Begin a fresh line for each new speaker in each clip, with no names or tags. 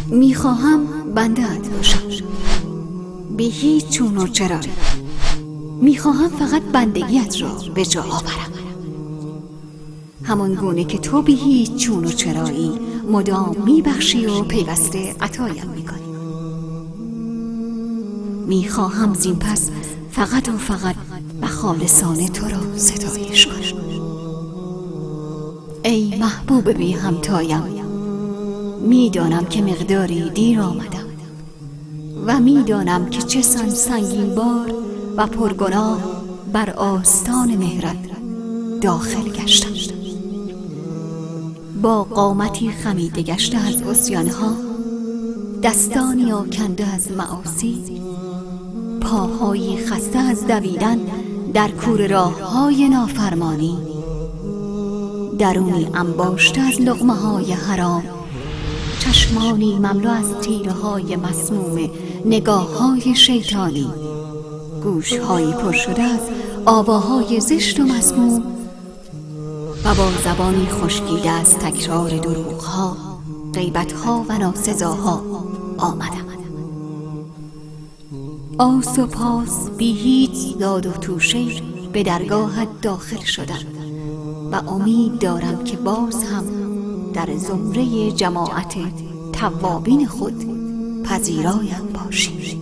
میخواهم بنده‌ات باشم، به هیچ چون و چرایی. میخواهم فقط بندگیت را به جا آورم، همان گونه که تو به هیچ چون و چرایی مدام میبخشی و پیوسته عطایم میکنی. میخواهم زین پس فقط و فقط و خالصانه تو را ستایش کنم. ای محبوب بی همتایم، میدانم که مقداری دیر آمدم و میدانم که چه سنگین بار و پرگناه بر آستان مهرت داخل گشتم. با قامتی خمیده گشته از عصیان‌ها، دستانی آکنده از معاصی، پاهایی خسته از دویدن در کوره راه‌های نافرمانی، درونی انباشته از لقمه‌های حرام، چشمانی مملو از تیره‌های مسموم نگاه‌های شیطانی، گوش‌هایی پر شده از آواهای زشت و مسموم و با زبانی خشکیده از تکرار دروغ‌ها، غیبت‌ها و ناسزاها آمدم. آس و پاس بی هیچ داد و توشه به درگاهت داخل شدم و امید دارم که باز هم در زمره جماعت توابین خود پذیرایم باشی.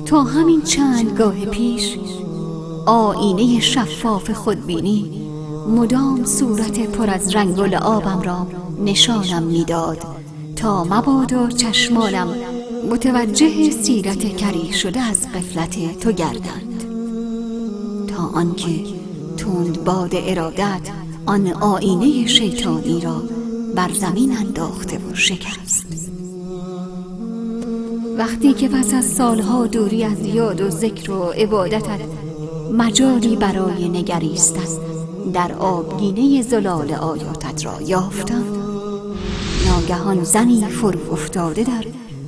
تا همین چند گاه پیش آینه شفاف خودبینی مدام صورت پر از رنگ و لعابم را نشانم میداد تا مبادا چشمانم متوجه سیرت کریه شده از غفلت تو گردند، تا آنکه تند باد ارادت آن آینه شیطانی را بر زمین انداخته و شکست. وقتی که پس از سالها دوری از یاد و ذکر و عبادتت مجالی برای نگریستن در آبگینه زلال آیاتت را یافتم، ناگهان زنی فرو افتاده در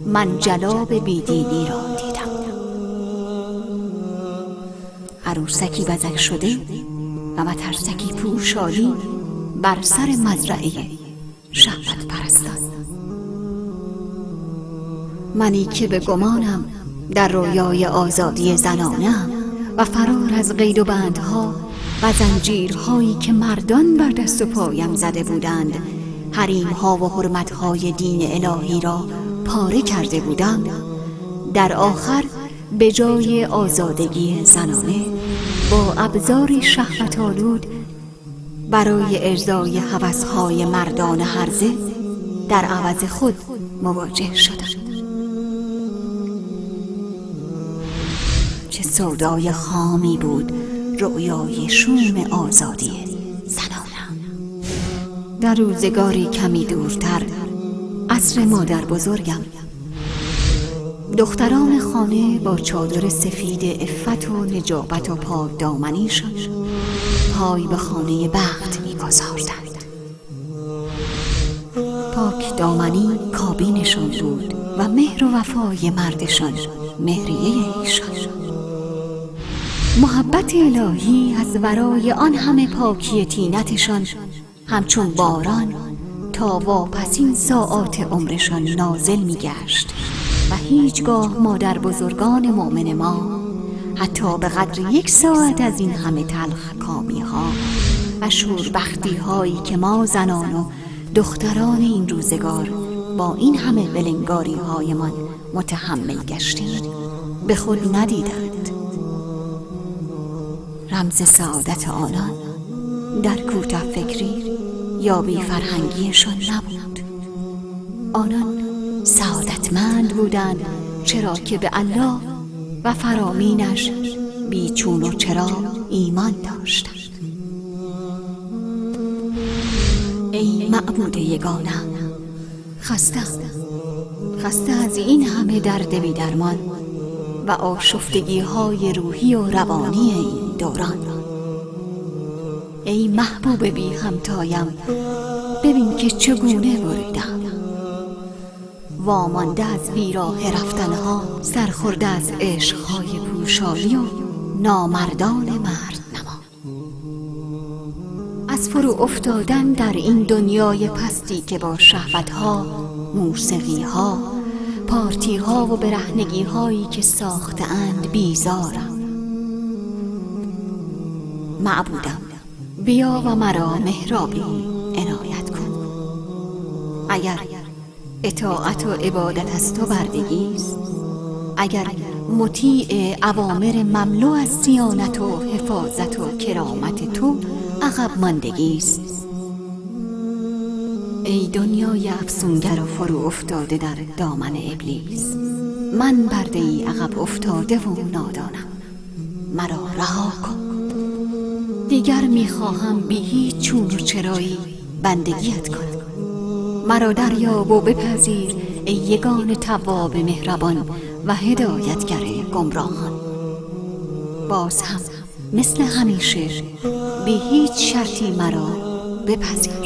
منجلاب بیدینی را دیدم. عروسکی بزک شده و مترسکی پوشالی بر سر مزرعه شهوت پرستان. منی که به گمانم در رویای آزادی زنانه‌ام و فرار از قید و بندها و زنجیرهایی که مردان بر دست و پایم زده بودند، حریم‌ها و حرمت‌های دین الهی را پاره کرده بودم، در آخر به جای آزادگی زنانه با ابزاری شهوت‌آلود برای ارضای هوس‌های مردان هرزه در عوض خود مواجه شدم. چه سودای خامی بود رؤیای شوم آزادی زنانم. در روزگاری کمی دورتر، عصر مادر بزرگم، دختران خانه با چادر سفید عفت و نجابت و پاک دامنیشان پای به خانه بخت می‌گذاشتند. پاک دامنی کابینشان بود و مهر و وفای مردشان مهریه ایشان. محبت الهی از ورای آن همه پاکی طینتشان همچون باران تا واپسین ساعات عمرشان نازل می‌گشت و هیچگاه مادر بزرگان مؤمن ما حتی به قدر 1 ساعت از این همه تلخ کامی‌ها و شوربختی هایی که ما زنان و دختران این روزگار با این همه ولنگاری هایمان متحمل گشتیم به خود ندیدند. رمز سعادت آنان در کوته فکری یا بی فرهنگیشان نبود. آنان سعادتمند بودند چرا که به الله و فرامینش بی چون و چرا ایمان داشتند. ای معبود یگانه، خسته از این همه درد بی درمان و آشفتگی های روحی و روانی این دوران. ای محبوب بی همتایم، ببین که چگونه بریدم، وامانده از بیراه رفتنها، سرخورده از عشقهای پوشالی و نامردان مرد نما. از فرو افتادن در این دنیای پستی که با شهوتها، موسیقیها، پارتیها و برهنگی‌هایی که ساخته‌اند بیزارم. معبودم، بیا و مرا محرابی عنایت کن. اگر اطاعت و عبادت از تو بردگیست، اگر مطیع اوامر مملو از صیانت و حفاظت و کرامت تو عقب ماندگیست، ای دنیای افسونگر و فرو افتاده در دامن ابلیس، من برده ای عقب افتاده و نادانم، مرا رها کن. دیگر میخواهم بی هیچ چون و چرایی بندگیت کنم. مرا دریاب و بپذیر ای یگان تواب مهربان و هدایتگر گمراهان. باز هم مثل همیشه بی هیچ شرطی مرا بپذیر.